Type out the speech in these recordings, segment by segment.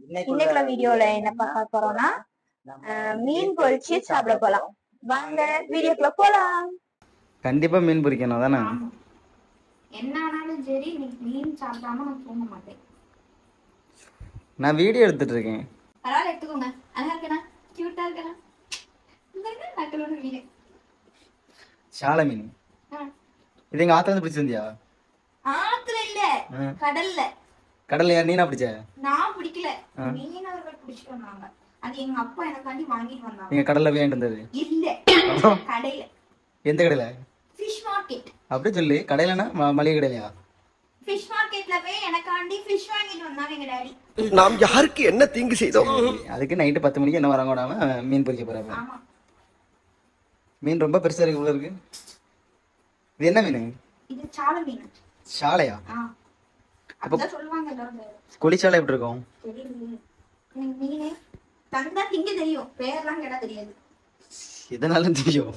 இன்னைக்குள்ள வீடியோல என்ன பார்க்க போறோம்னா மீன் பொரிச்சு சாப்பிட போலாம். வாங்க வீடியோக்குள்ள போலாம். கண்டிப்பா மீன் பொரிக்கணும் தானே? என்ன ஆனாலும் சரி, மீன் சாப்பிடாம நான் தூங்க மாட்டேன். நான் வீடியோ எடுத்துட்டு இருக்கேன். பரவாயில்ல, எடுத்துக்கோங்க. அழகா இருக்கேனா? கியூட்டா இருக்கேனா? நக்கலோட மீன், சால மீன். இது எங்க ஆத்துல இருந்து பிடிச்சு வந்தியா? ஆத்துல இல்ல, கடல்ல. கடல்ல யார் நீனா பிடிச்ச? நான் பிடிக்கல, மீனவர்கள் பிடிச்சிட்டு வந்தாங்க. அது எங்க அப்பா எனக்காண்டி வாங்கிட்டு வந்தாங்க. நீங்க கடல்ல வாங்கிட்டு வந்தது இல்ல, கடையில. எந்த கடையில? Fish market. அப்படி சொல்லு. கடையிலனா மளிகை கடையிலயா? ஃபிஷ் மார்க்கெட்ல போய் எனக்காண்டி ஃபிஷ் வாங்கிட்டு வந்தாங்க எங்க டாடி. நாம் யாருக்கு என்ன தீங்கு செய்தோம்? அதுக்கு நைட்டு 10 மணிக்கு என்ன வராங்க விடாம மீன் பொரிக்க போறாங்க. ஆமா, மீன் ரொம்ப பெருசா இருக்கு போல இருக்கு. இது என்ன மீன்? இது சால மீன். சாலையா? அப்ப சொல்லுவாங்க எல்லாரும். குளிச்சாலை எப்படி இருக்கும்? தெரியல, மீனே தந்தா திங்க தெரியும், பேர்லாம் கேட்டா தெரியாது. இதனால தெரியும்.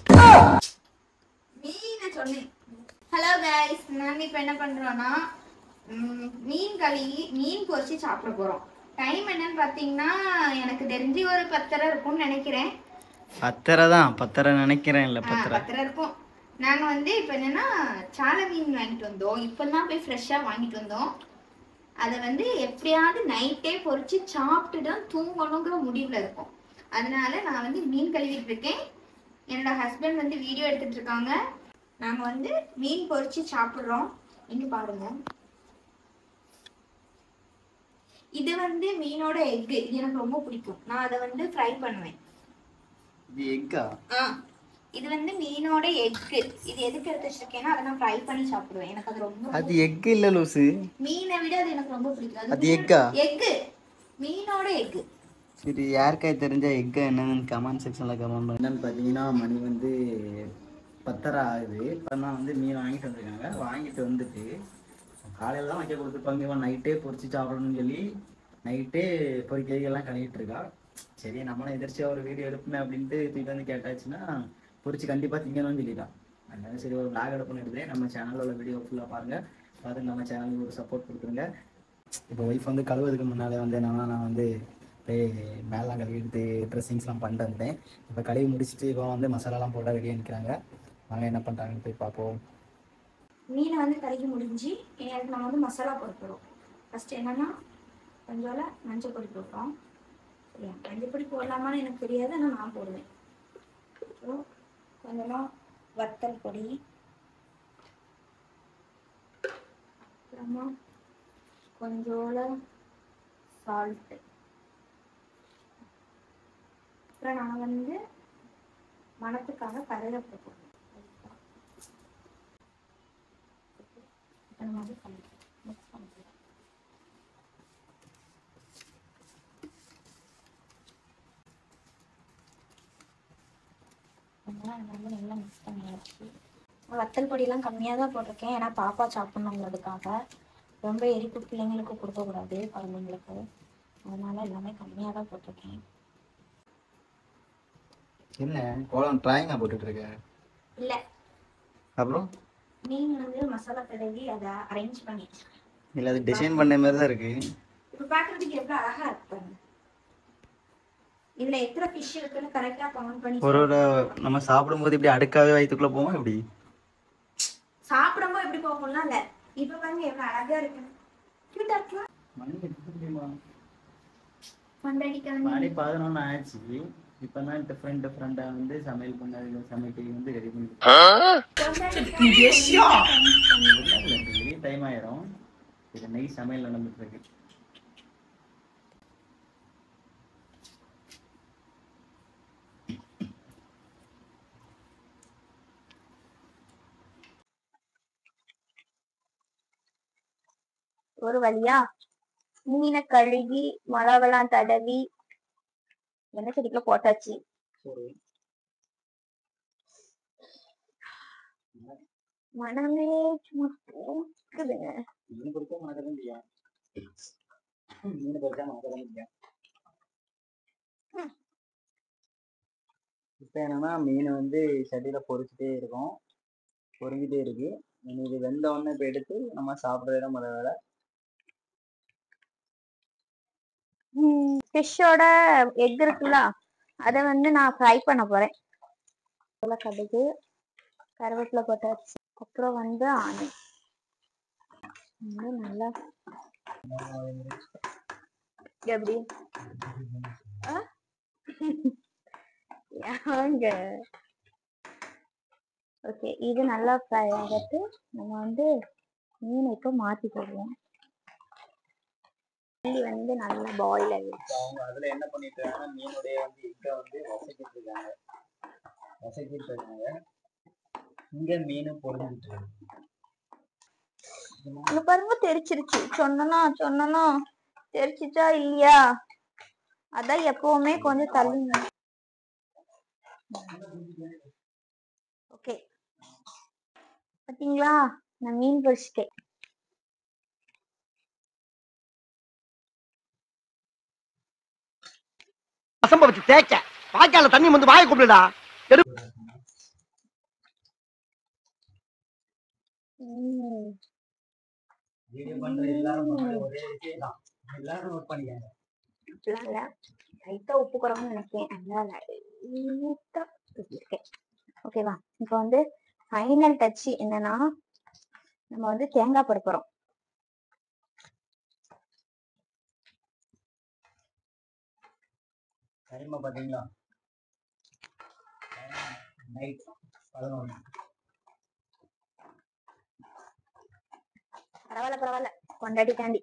மீனை சொன்னேன். ஹலோ கைஸ், நான் இப்ப என்ன பண்றோம்னா மீன் கழுவி மீன் பொரிச்சு சாப்பிட போறோம். டைம் என்னன்னு பாத்தீங்கன்னா எனக்கு தெரிஞ்சு ஒரு 10:30 இருக்கும்னு நினைக்கிறேன். 10:30 தான். 10:30 நினைக்கிறேன். இல்ல 10:30 இருக்கும். நாங்க இப்ப என்னன்னா சால மீன் வாங்கிட்டு வந்தோம். இப்பதான் போய் ஃப்ரெஷ்ஷா வாங்கிட்டு வந்தோம். அதை எப்படியாவது நைட்டே பொரிச்சு சாப்பிட்டு தான் தூங்கணுங்கிற முடிவுல இருக்கும். அதனால நான் மீன் கழுவிட்டு இருக்கேன். என்னோட ஹஸ்பண்ட் வீடியோ எடுத்துட்டு இருக்காங்க. நாங்க மீன் பொரிச்சு சாப்பிடுறோம். இங்க பாருங்க, இது மீனோட எக். இது எனக்கு ரொம்ப பிடிக்கும். நான் அதை ஃப்ரை பண்ணுவேன். இது எக்கா? இது மீனோட எக். இது எதுக்கு எடுத்து வச்சிருக்கேன்னா அதை நான் ஃப்ரை பண்ணி சாப்பிடுவேன். எனக்கு அது ரொம்ப. அது எக் இல்ல லூசு. மீனை விட அது எனக்கு ரொம்ப பிடிக்கும். அது எக்கா? எக், மீனோட எக். சரி, யாருக்கா தெரிஞ்ச எக் என்னன்னு கமெண்ட் செக்ஷன்ல கமெண்ட் பண்ணுங்க. என்னன்னு பார்த்தீங்கன்னா மணி 10:30 ஆகுது. இப்போ தான் மீன் வாங்கிட்டு வந்திருக்காங்க. வாங்கிட்டு வந்துட்டு காலையில தான் வைக்க கொடுத்துருப்பாங்க. இவன் நைட்டே பொரிச்சு சாப்பிடணும்னு சொல்லி நைட்டே பொறிக்கைகள்லாம் கழுவிட்டு இருக்கா. சரி, நம்மளும் எதிர்ச்சியாக ஒரு வீடியோ எடுப்போமே அப்படின்ட்டு தூக்கிட்டு வந்து கேட்டாச்சுன்னா பொரிச்சு கண்டிப்பாக திங்கணும்னு சொல்லிட்டான். அதனால சரி, ஒரு லாக் எடுப்புன்னு எடுத்தேன். நம்ம சேனலில் உள்ள வீடியோ ஃபுல்லாக பாருங்கள். பார்த்து நம்ம சேனலுக்கு ஒரு சப்போர்ட் கொடுத்துருங்க. இப்போ ஒய்ஃப் கழுவுறதுக்கு முன்னாலே என்னன்னா நான் மேலாம் கழுவி எடுத்து ட்ரெஸ்ஸிங்ஸ்லாம் பண்ணிட்டு வந்தேன். இப்போ கழுவி முடிச்சுட்டு இப்போ மசாலாலாம் போட்டால் ரெடியாக நிற்கிறாங்க. நாங்கள் என்ன பண்ணுறாங்கன்னு போய் பார்ப்போம். மீனை கழுவி முடிஞ்சு எனக்கு நம்ம மசாலா போட்டுக்கிறோம். ஃபர்ஸ்ட் என்னன்னா கொஞ்சம் மஞ்சள் பொடி போடுறோம். சரியா? மஞ்சள் பொடி போடலாமான்னு எனக்கு தெரியாது, ஆனால் நான் போடுவேன். கொஞ்சமாக வத்தல் பொடி, அப்புறமா கொஞ்சோல சால்ட்டு, அப்புறம் நான் மணத்துக்காக கருவேப்பிலை போடுவேன். நல்லா மிக்ஸ் பண்ணியாச்சு. வத்தல் பொடியெல்லாம் கம்மியாக தான் போட்டிருக்கேன், ஏன்னா பாப்பா சாப்பிட்ணுங்கிறதுக்காக. ரொம்ப எரிப்பு பிள்ளைங்களுக்கு கொடுக்கக்கூடாது, குழந்தைங்களுக்கு. அதனால எல்லாமே கம்மியாக தான் போட்டிருக்கேன். என்ன கோலம் டிராயிங்கா போட்டுட்டு இருக்க? இல்லை, அப்புறம் மீன் மசாலா தடவி அதை அரேஞ்ச் பண்ணி. இல்லை, அது டிசைன் பண்ண மாதிரி தான் இருக்கு. இப்போ பார்க்குறதுக்கு எவ்வளோ அழகா இருக்கு. இதுல எத்தனை ஃபிஷ் இருக்குன்னு கரெக்டா கவுண்ட் பண்ணி. ஒரு நம்ம சாப்பிடும்போது இப்படி அடுக்காவே வயிற்றுக்குள்ள போவோம். இப்படி சாப்பிடும்போது எப்படி போகும்லாம் இல்ல. இப்ப பாருங்க எவ்வளவு அழகா இருக்கு. கியூட்டா இருக்குல. மணி எத்தனைமா? மணி 11 ஆச்சு. இப்பதான் டிஃபரெண்டா சமையல் பண்ணது. சமைக்க ரெடி பண்ணி டைம் ஆயிரும். இது நெய் சமையல் நடந்துட்டு இருக்கு. ஒரு வழியா மீனை கழுவி மிளகெல்லாம் தடவி எண்ணெய் செடிக்குள்ள போட்டாச்சு. மனமே சும்மா இருக்குதுங்க. இப்ப என்னன்னா மீன் சட்டியில பொரிச்சுட்டே இருக்கும், பொரிஞ்சிட்டே இருக்கு. இது வெந்த உடனே இப்ப எடுத்து நம்ம சாப்பிட்றதுதான் முதல் வேலை. ஃபிஷ்ஷோட எக் இருக்குல்ல, அதை வந்து நான் ஃப்ரை பண்ண போறேன். கடுகு, கருவேப்பிலை போட்டாச்சு. அப்புறம் வந்து ஆனியன் நல்லா எப்படி ஓகே, இது நல்லா ஃப்ரை ஆகிட்டு நம்ம வந்து மீனை இப்போ மாத்தி போடுவோம். வந்து நல்லா பாயில் ஆகிடுச்சு. அவங்க அதுல என்ன பண்ணிட்டு இருக்காங்க, மீனுடைய வந்து எக்கை வந்து வசக்கிட்டு இருக்காங்க. இங்க மீன் பொறிஞ்சிட்டு இருக்கு. இங்க பாருங்க, தெரிச்சிருச்சு. சொன்னா தெரிச்சிச்சா இல்லையா? அதான் எப்பவுமே கொஞ்சம் தள்ளுங்க. ஓகே, பாத்தீங்களா, நான் மீன் பொரிச்சிட்டேன். அசம்பவச்சு தேய்க்க வாய்க்கால தண்ணி வந்து வாயை கூப்பிடுடா. வீடியோ பண்ற எல்லாரும் ஒரே விஷயம் தான், எல்லாரும் நோட் பண்ணிக்காங்க. லைட்டா உப்பு குறவுன்னு நினைக்கிறேன். ஓகேவா? இப்போ வந்து ஃபைனல் டச் என்னன்னா, நம்ம வந்து தேங்காய் போட போறோம். சரிமா பாத்தீங்களா, நைட் 11. பரவாயில்ல, கொண்டாடி தாண்டி.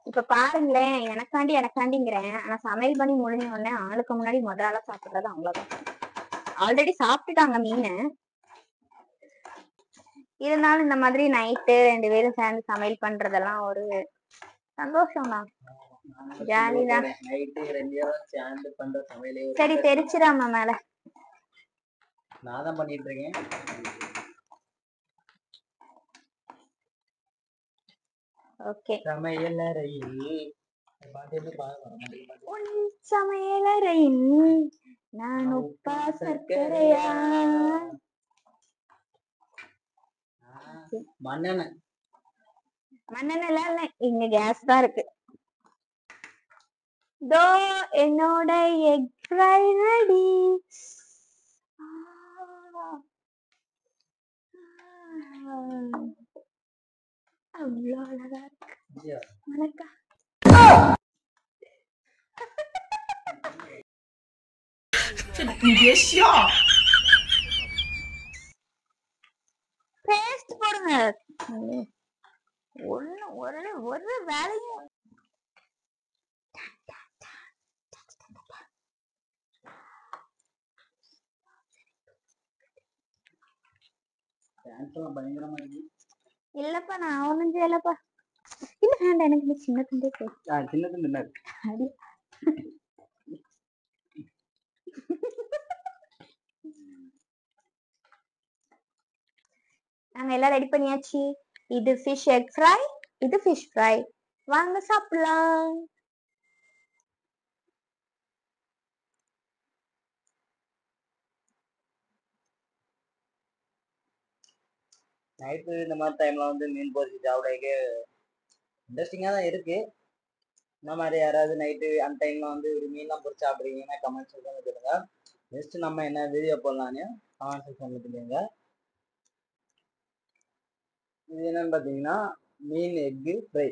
இப்ப பாருங்களேன், எனக்காண்டிங்கிறேன். ஆனா சமையல் பண்ணி முடிஞ்ச உடனே ஆளுக்கு முன்னாடி முதல்ல சாப்பிடுறது அவ்வளவுதான். ஆல்ரெடி சாப்பிட்டுட்டாங்க மீனை. இருந்தாலும் இந்த மாதிரி நைட்டு 2 பேரும் சேர்ந்து சமையல் பண்றதெல்லாம் ஒரு சந்தோஷம் தான், ஜாலிதான். சரி, தெரிச்சிடாம மேல நான் தான் பண்ணிட்டு இருக்கேன். ஓகே, சமையலறையில் நான் உப்பா சர்க்கரையா. மண்ணெண்ணெய் இல்ல, இங்க கேஸ் தான் இருக்கு. தோ என்னோட எக் ஃப்ரை ரெடி. அவ்வளோ அழகா இருக்கு. வணக்கம். பேஸ்ட் போடுங்க. ஒரு வேலையும் பயங்கரமா இருக்கு. இல்லப்பா, நான் ஒண்ணும் செய்யலப்பா. இல்ல, வேண்டாம், எனக்கு சின்ன துண்டே போய் சின்ன துண்டு நாங்க எல்லாம் ரெடி பண்ணியாச்சு. இது ஃபிஷ் எக் ஃப்ரை, இது ஃபிஷ் ஃப்ரை. வாங்க சாப்பிடலாம். நைட்டு இந்த மாதிரி டைம்ல வந்து மீன் பொரிச்சு சாப்பிடக்கு இன்ட்ரெஸ்டிங்கா தான் இருக்கு. இந்த மாதிரி யாராவது நைட்டு அந்த டைம்ல வந்து ஒரு மீன்லாம் பொரிச்சு சாப்பிட்றீங்கன்னா கமெண்ட் செக்ஷன்ல சொல்லுங்க. நெக்ஸ்ட் நம்ம என்ன வீடியோ போடலான்னு கமெண்ட் செக்ஷன்ல சொல்லுங்க. இது என்னன்னு பார்த்தீங்கன்னா மீன் எக்கு ஃப்ரை.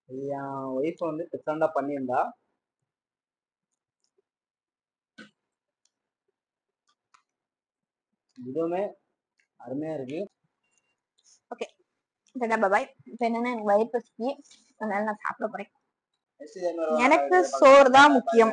இது என் ஒய்ஃப் வந்து டிஃப்ரெண்டாக பண்ணியிருந்தா. இதுவுமே அருமையா இருக்கு. ஓகே, பாய். இப்போ என்னன்னா, எனக்கு வயிறு பசிக்கு, அதனால நான் சாப்பிட போறேன். எனக்கு சோறு தான் முக்கியம்.